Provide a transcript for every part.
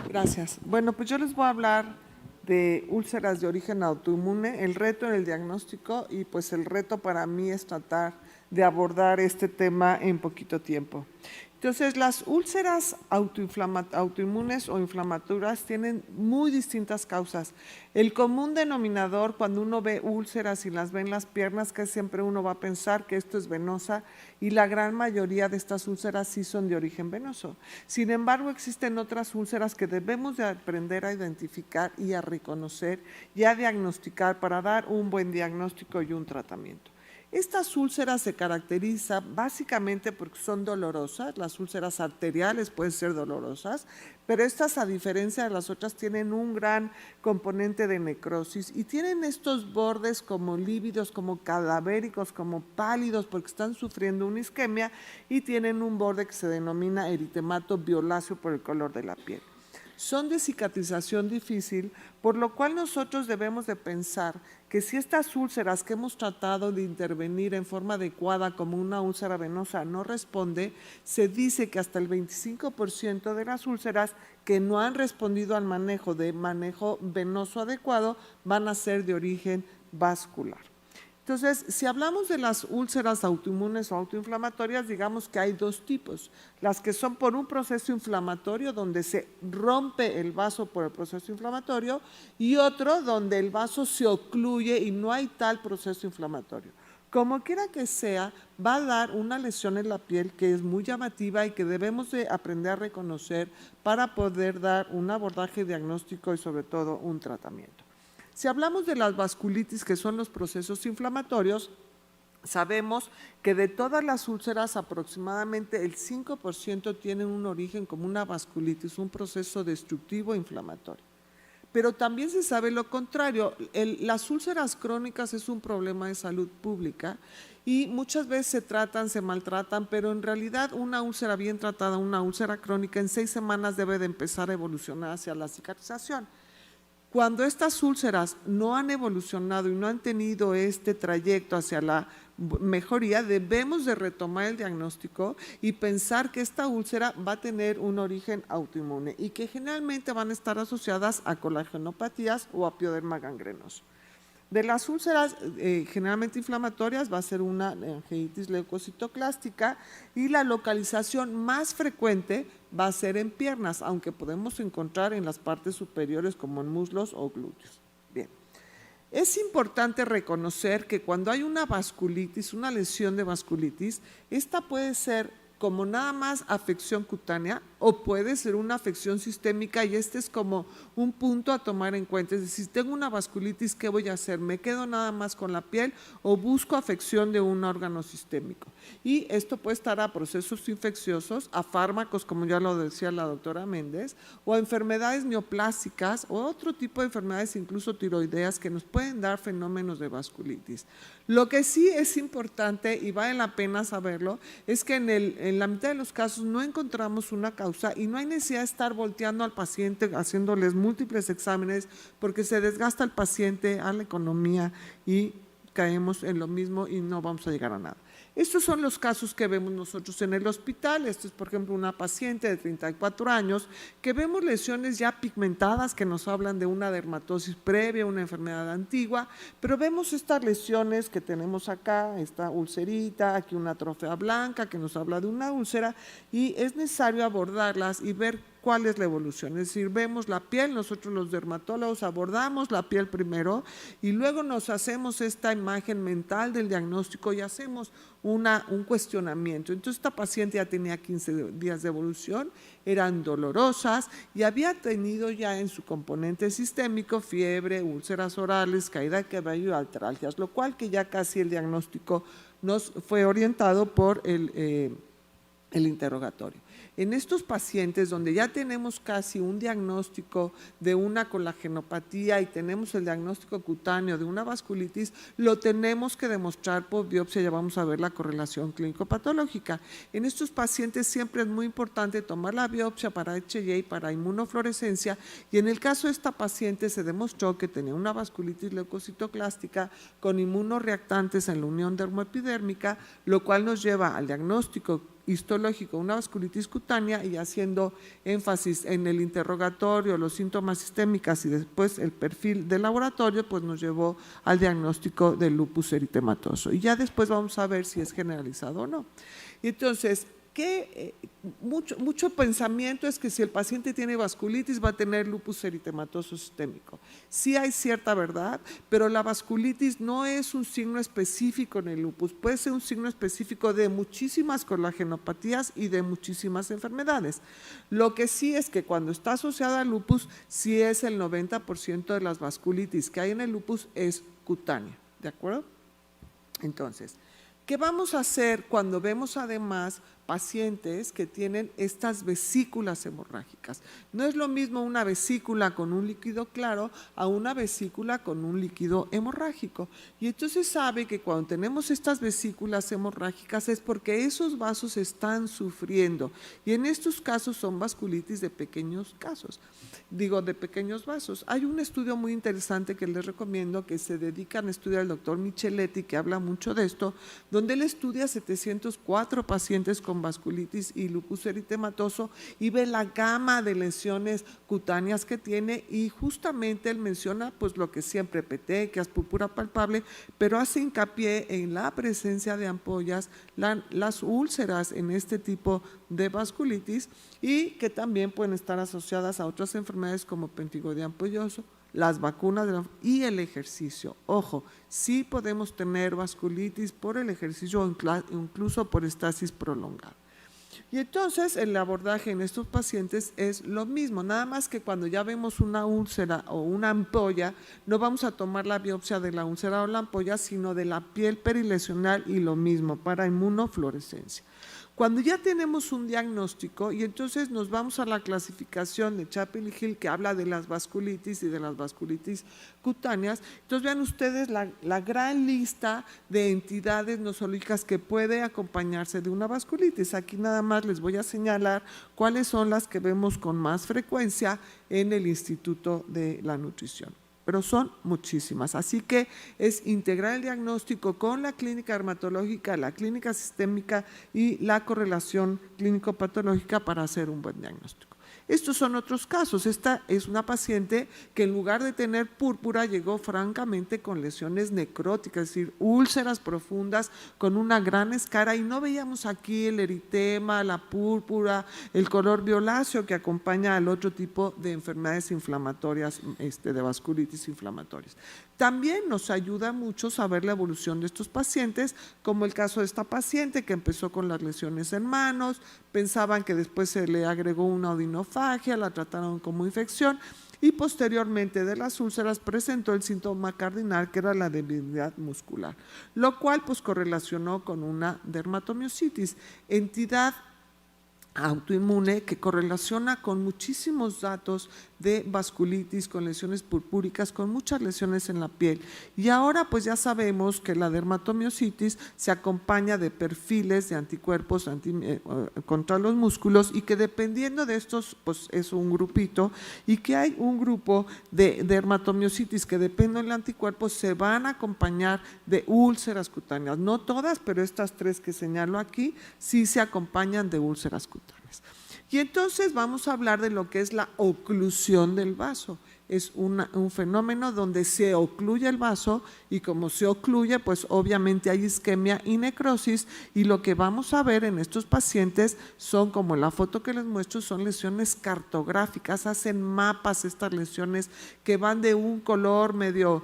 Gracias. Bueno, pues yo les voy a hablar de úlceras de origen autoinmune, el reto en el diagnóstico y pues el reto para mí es tratar de abordar este tema en poquito tiempo. Entonces, las úlceras autoinmunes o inflamatorias tienen muy distintas causas. El común denominador cuando uno ve úlceras y las ve en las piernas, que siempre uno va a pensar que esto es venosa y la gran mayoría de estas úlceras sí son de origen venoso. Sin embargo, existen otras úlceras que debemos de aprender a identificar y a reconocer y a diagnosticar para dar un buen diagnóstico y un tratamiento. Estas úlceras se caracterizan básicamente porque son dolorosas, las úlceras arteriales pueden ser dolorosas, pero estas, a diferencia de las otras, tienen un gran componente de necrosis y tienen estos bordes como lívidos, como cadavéricos, como pálidos porque están sufriendo una isquemia y tienen un borde que se denomina eritemato violáceo por el color de la piel. Son de cicatrización difícil, por lo cual nosotros debemos de pensar que si estas úlceras que hemos tratado de intervenir en forma adecuada como una úlcera venosa no responde, se dice que hasta el 25% de las úlceras que no han respondido al manejo venoso adecuado van a ser de origen vascular. Entonces, si hablamos de las úlceras autoinmunes o autoinflamatorias, digamos que hay dos tipos. Las que son por un proceso inflamatorio, donde se rompe el vaso por el proceso inflamatorio, y otro donde el vaso se ocluye y no hay tal proceso inflamatorio. Como quiera que sea, va a dar una lesión en la piel que es muy llamativa y que debemos de aprender a reconocer para poder dar un abordaje diagnóstico y sobre todo un tratamiento. Si hablamos de las vasculitis, que son los procesos inflamatorios, sabemos que de todas las úlceras aproximadamente el 5% tienen un origen como una vasculitis, un proceso destructivo inflamatorio. Pero también se sabe lo contrario, las úlceras crónicas es un problema de salud pública y muchas veces se tratan, se maltratan, pero en realidad una úlcera bien tratada, una úlcera crónica, en 6 semanas debe de empezar a evolucionar hacia la cicatrización. Cuando estas úlceras no han evolucionado y no han tenido este trayecto hacia la mejoría, debemos de retomar el diagnóstico y pensar que esta úlcera va a tener un origen autoinmune y que generalmente van a estar asociadas a colagenopatías o a pioderma gangrenoso. De las úlceras generalmente inflamatorias va a ser una anginitis leucocitoclástica y la localización más frecuente va a ser en piernas, aunque podemos encontrar en las partes superiores como en muslos o glúteos. Bien. Es importante reconocer que cuando hay una vasculitis, una lesión de vasculitis, esta puede ser como nada más afección cutánea o puede ser una afección sistémica y este es como un punto a tomar en cuenta. Es decir, si tengo una vasculitis, ¿qué voy a hacer? ¿Me quedo nada más con la piel o busco afección de un órgano sistémico? Y esto puede estar a procesos infecciosos, a fármacos, como ya lo decía la doctora Méndez, o a enfermedades neoplásicas o otro tipo de enfermedades, incluso tiroideas, que nos pueden dar fenómenos de vasculitis. Lo que sí es importante y vale la pena saberlo es que en la mitad de los casos no encontramos una causa y no hay necesidad de estar volteando al paciente, haciéndoles múltiples exámenes porque se desgasta el paciente, a la economía y caemos en lo mismo y no vamos a llegar a nada. Estos son los casos que vemos nosotros en el hospital. Esto es, por ejemplo, una paciente de 34 años que vemos lesiones ya pigmentadas que nos hablan de una dermatosis previa, una enfermedad antigua, pero vemos estas lesiones que tenemos acá, esta ulcerita, aquí una trofea blanca que nos habla de una úlcera y es necesario abordarlas y ver cuál es la evolución. Es decir, vemos la piel, nosotros los dermatólogos abordamos la piel primero y luego nos hacemos esta imagen mental del diagnóstico y hacemos un cuestionamiento. Entonces esta paciente ya tenía 15 días de evolución, eran dolorosas y había tenido ya en su componente sistémico fiebre, úlceras orales, caída de cabello y artralgias, lo cual que ya casi el diagnóstico nos fue orientado por el interrogatorio. En estos pacientes donde ya tenemos casi un diagnóstico de una colagenopatía y tenemos el diagnóstico cutáneo de una vasculitis, lo tenemos que demostrar por biopsia, ya vamos a ver la correlación clínico-patológica. En estos pacientes siempre es muy importante tomar la biopsia para HLA y para inmunofluorescencia y en el caso de esta paciente se demostró que tenía una vasculitis leucocitoclástica con inmunoreactantes en la unión dermoepidérmica, lo cual nos lleva al diagnóstico histológico, una vasculitis cutánea, y haciendo énfasis en el interrogatorio, los síntomas sistémicos y después el perfil de laboratorio, pues nos llevó al diagnóstico del lupus eritematoso. Y ya después vamos a ver si es generalizado o no. Y entonces, mucho pensamiento es que si el paciente tiene vasculitis va a tener lupus eritematoso sistémico. Sí hay cierta verdad, pero la vasculitis no es un signo específico en el lupus, puede ser un signo específico de muchísimas colagenopatías y de muchísimas enfermedades. Lo que sí es que cuando está asociada al lupus, sí es el 90% de las vasculitis que hay en el lupus es cutánea, ¿de acuerdo? Entonces, ¿qué vamos a hacer cuando vemos además pacientes que tienen estas vesículas hemorrágicas? No es lo mismo una vesícula con un líquido claro a una vesícula con un líquido hemorrágico. Y entonces sabe que cuando tenemos estas vesículas hemorrágicas es porque esos vasos están sufriendo. Y en estos casos son vasculitis de pequeños de pequeños vasos. Hay un estudio muy interesante que les recomiendo que se dedica a estudiar el doctor Micheletti, que habla mucho de esto, donde él estudia 704 pacientes con vasculitis y lupus eritematoso y ve la gama de lesiones cutáneas que tiene, y justamente él menciona pues lo que siempre petequias, púrpura palpable, pero hace hincapié en la presencia de ampollas, las úlceras en este tipo de vasculitis, y que también pueden estar asociadas a otras enfermedades como pentigonia ampolloso, las vacunas y el ejercicio. Ojo, sí podemos tener vasculitis por el ejercicio o incluso por estasis prolongada. Y entonces el abordaje en estos pacientes es lo mismo, nada más que cuando ya vemos una úlcera o una ampolla, no vamos a tomar la biopsia de la úlcera o la ampolla, sino de la piel perilesional, y lo mismo para inmunofluorescencia. Cuando ya tenemos un diagnóstico, y entonces nos vamos a la clasificación de Chapel y Hill, que habla de las vasculitis y de las vasculitis cutáneas, entonces vean ustedes la gran lista de entidades nosológicas que puede acompañarse de una vasculitis. Aquí nada más les voy a señalar cuáles son las que vemos con más frecuencia en el Instituto de la Nutrición, pero son muchísimas. Así que es integrar el diagnóstico con la clínica dermatológica, la clínica sistémica y la correlación clínico-patológica para hacer un buen diagnóstico. Estos son otros casos. Esta es una paciente que en lugar de tener púrpura llegó francamente con lesiones necróticas, es decir, úlceras profundas con una gran escara, y no veíamos aquí el eritema, la púrpura, el color violáceo que acompaña al otro tipo de enfermedades inflamatorias, de vasculitis inflamatorias. También nos ayuda mucho saber la evolución de estos pacientes, como el caso de esta paciente que empezó con las lesiones en manos, pensaban que después se le agregó una odinofagia, la trataron como infección, y posteriormente de las úlceras presentó el síntoma cardinal, que era la debilidad muscular, lo cual pues correlacionó con una dermatomiositis, entidad autoinmune que correlaciona con muchísimos datos de vasculitis, con lesiones purpúricas, con muchas lesiones en la piel. Y ahora pues ya sabemos que la dermatomiositis se acompaña de perfiles de anticuerpos contra los músculos, y que dependiendo de estos pues es un grupito, y que hay un grupo de dermatomiositis que depende del anticuerpo se van a acompañar de úlceras cutáneas. No todas, pero estas tres que señalo aquí sí se acompañan de úlceras cutáneas. Y entonces vamos a hablar de lo que es la oclusión del vaso. Es un fenómeno donde se ocluye el vaso, y como se ocluye, pues obviamente hay isquemia y necrosis, y lo que vamos a ver en estos pacientes son, como la foto que les muestro, son lesiones cartográficas, hacen mapas estas lesiones que van de un color medio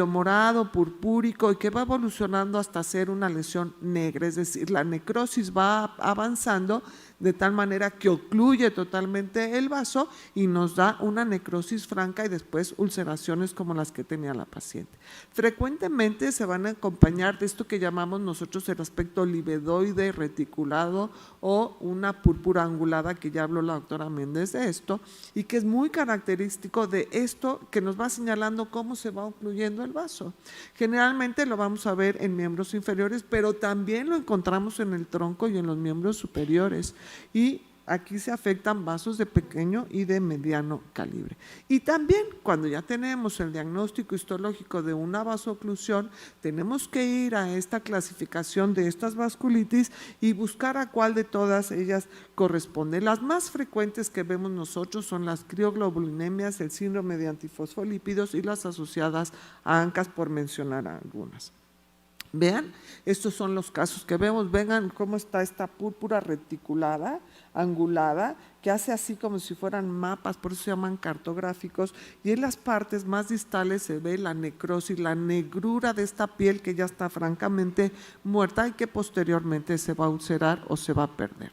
morado, purpúrico, y que va evolucionando hasta ser una lesión negra, es decir, la necrosis va avanzando de tal manera que ocluye totalmente el vaso y nos da una necrosis franca y después ulceraciones como las que tenía la paciente. Frecuentemente se van a acompañar de esto que llamamos nosotros el aspecto libedoide reticulado o una púrpura angulada, que ya habló la doctora Méndez de esto, y que es muy característico de esto, que nos va señalando cómo se va ocluyendo el vaso. Generalmente lo vamos a ver en miembros inferiores, pero también lo encontramos en el tronco y en los miembros superiores. Y aquí se afectan vasos de pequeño y de mediano calibre. Y también cuando ya tenemos el diagnóstico histológico de una vasoclusión, tenemos que ir a esta clasificación de estas vasculitis y buscar a cuál de todas ellas corresponde. Las más frecuentes que vemos nosotros son las crioglobulinemias, el síndrome de antifosfolípidos y las asociadas a ANCAS, por mencionar algunas. Vean, estos son los casos que vemos. Vean cómo está esta púrpura reticulada, angulada, que hace así como si fueran mapas, por eso se llaman cartográficos, y en las partes más distales se ve la necrosis, la negrura de esta piel que ya está francamente muerta y que posteriormente se va a ulcerar o se va a perder.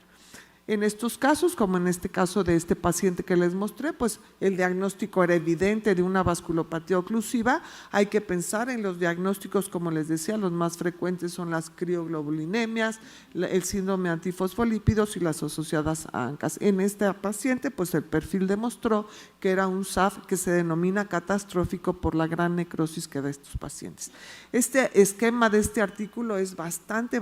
En estos casos, como en este caso de este paciente que les mostré, pues el diagnóstico era evidente de una vasculopatía oclusiva. Hay que pensar en los diagnósticos, como les decía, los más frecuentes son las crioglobulinemias, el síndrome de antifosfolípidos y las asociadas a ANCAS. En este paciente, pues el perfil demostró que era un SAF que se denomina catastrófico por la gran necrosis que da estos pacientes. Este esquema de este artículo es bastante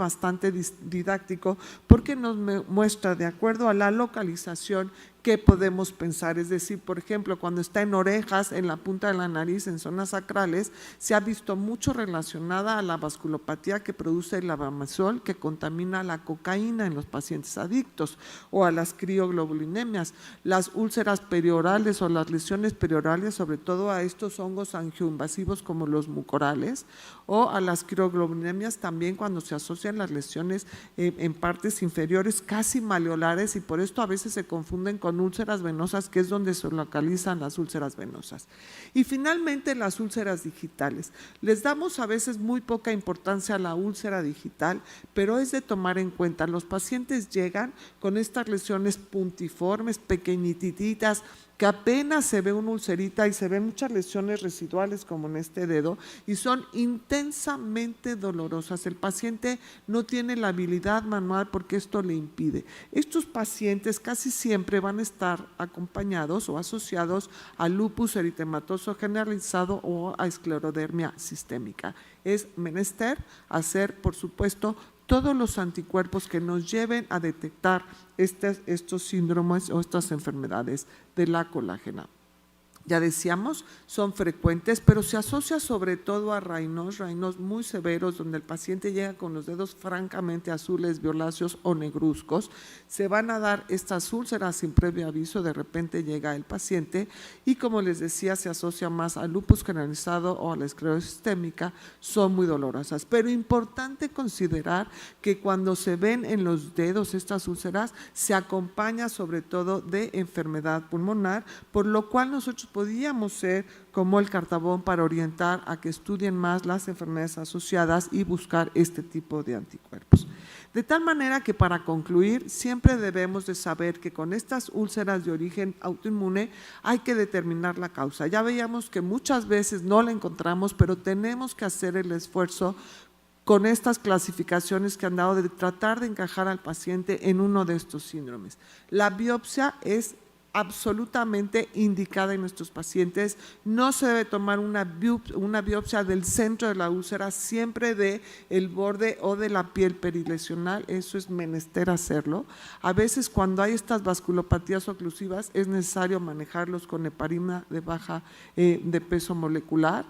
didáctico porque nos muestra de acuerdo a la localización que podemos pensar, es decir, por ejemplo, cuando está en orejas, en la punta de la nariz, en zonas sacrales, se ha visto mucho relacionada a la vasculopatía que produce el lavamazol, que contamina la cocaína en los pacientes adictos, o a las crioglobulinemias, las úlceras periorales o las lesiones periorales, sobre todo a estos hongos angioinvasivos como los mucorales, o a las crioglobulinemias también cuando se asocian las lesiones en partes inferiores casi maleolares, y por esto a veces se confunden con úlceras venosas, que es donde se localizan las úlceras venosas. Y finalmente las úlceras digitales. Les damos a veces muy poca importancia a la úlcera digital, pero es de tomar en cuenta. Los pacientes llegan con estas lesiones puntiformes, pequeñititas, que apenas se ve una ulcerita y se ven muchas lesiones residuales como en este dedo y son intensamente dolorosas. El paciente no tiene la habilidad manual porque esto le impide. Estos pacientes casi siempre van a estar acompañados o asociados a lupus eritematoso generalizado o a esclerodermia sistémica. Es menester hacer, por supuesto, todos los anticuerpos que nos lleven a detectar estos síndromes o estas enfermedades de la colágena. Ya decíamos, son frecuentes, pero se asocia sobre todo a rainos muy severos, donde el paciente llega con los dedos francamente azules, violáceos o negruzcos. Se van a dar estas úlceras sin previo aviso, de repente llega el paciente y, como les decía, se asocia más al lupus generalizado o a la esclerosis sistémica, son muy dolorosas. Pero importante considerar que cuando se ven en los dedos estas úlceras, se acompaña sobre todo de enfermedad pulmonar, por lo cual nosotros podíamos ser como el cartabón para orientar a que estudien más las enfermedades asociadas y buscar este tipo de anticuerpos. De tal manera que, para concluir, siempre debemos de saber que con estas úlceras de origen autoinmune hay que determinar la causa. Ya veíamos que muchas veces no la encontramos, pero tenemos que hacer el esfuerzo con estas clasificaciones que han dado de tratar de encajar al paciente en uno de estos síndromes. La biopsia es absolutamente indicada en nuestros pacientes. No se debe tomar una biopsia del centro de la úlcera, siempre de el borde o de la piel perilesional. Eso es menester hacerlo. A veces, cuando hay estas vasculopatías oclusivas, es necesario manejarlos con heparina de baja de peso molecular.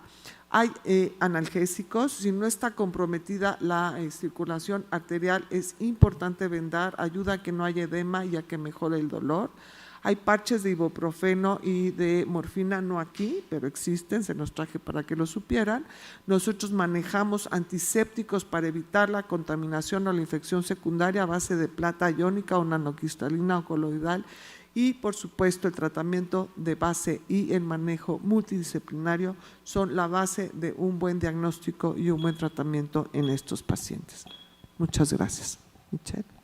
Hay analgésicos. Si no está comprometida la circulación arterial, es importante vendar, ayuda a que no haya edema y a que mejore el dolor. Hay parches de ibuprofeno y de morfina, no aquí, pero existen, se los traje para que lo supieran. Nosotros manejamos antisépticos para evitar la contaminación o la infección secundaria a base de plata iónica o nanocristalina o coloidal. Y, por supuesto, el tratamiento de base y el manejo multidisciplinario son la base de un buen diagnóstico y un buen tratamiento en estos pacientes. Muchas gracias. Michelle.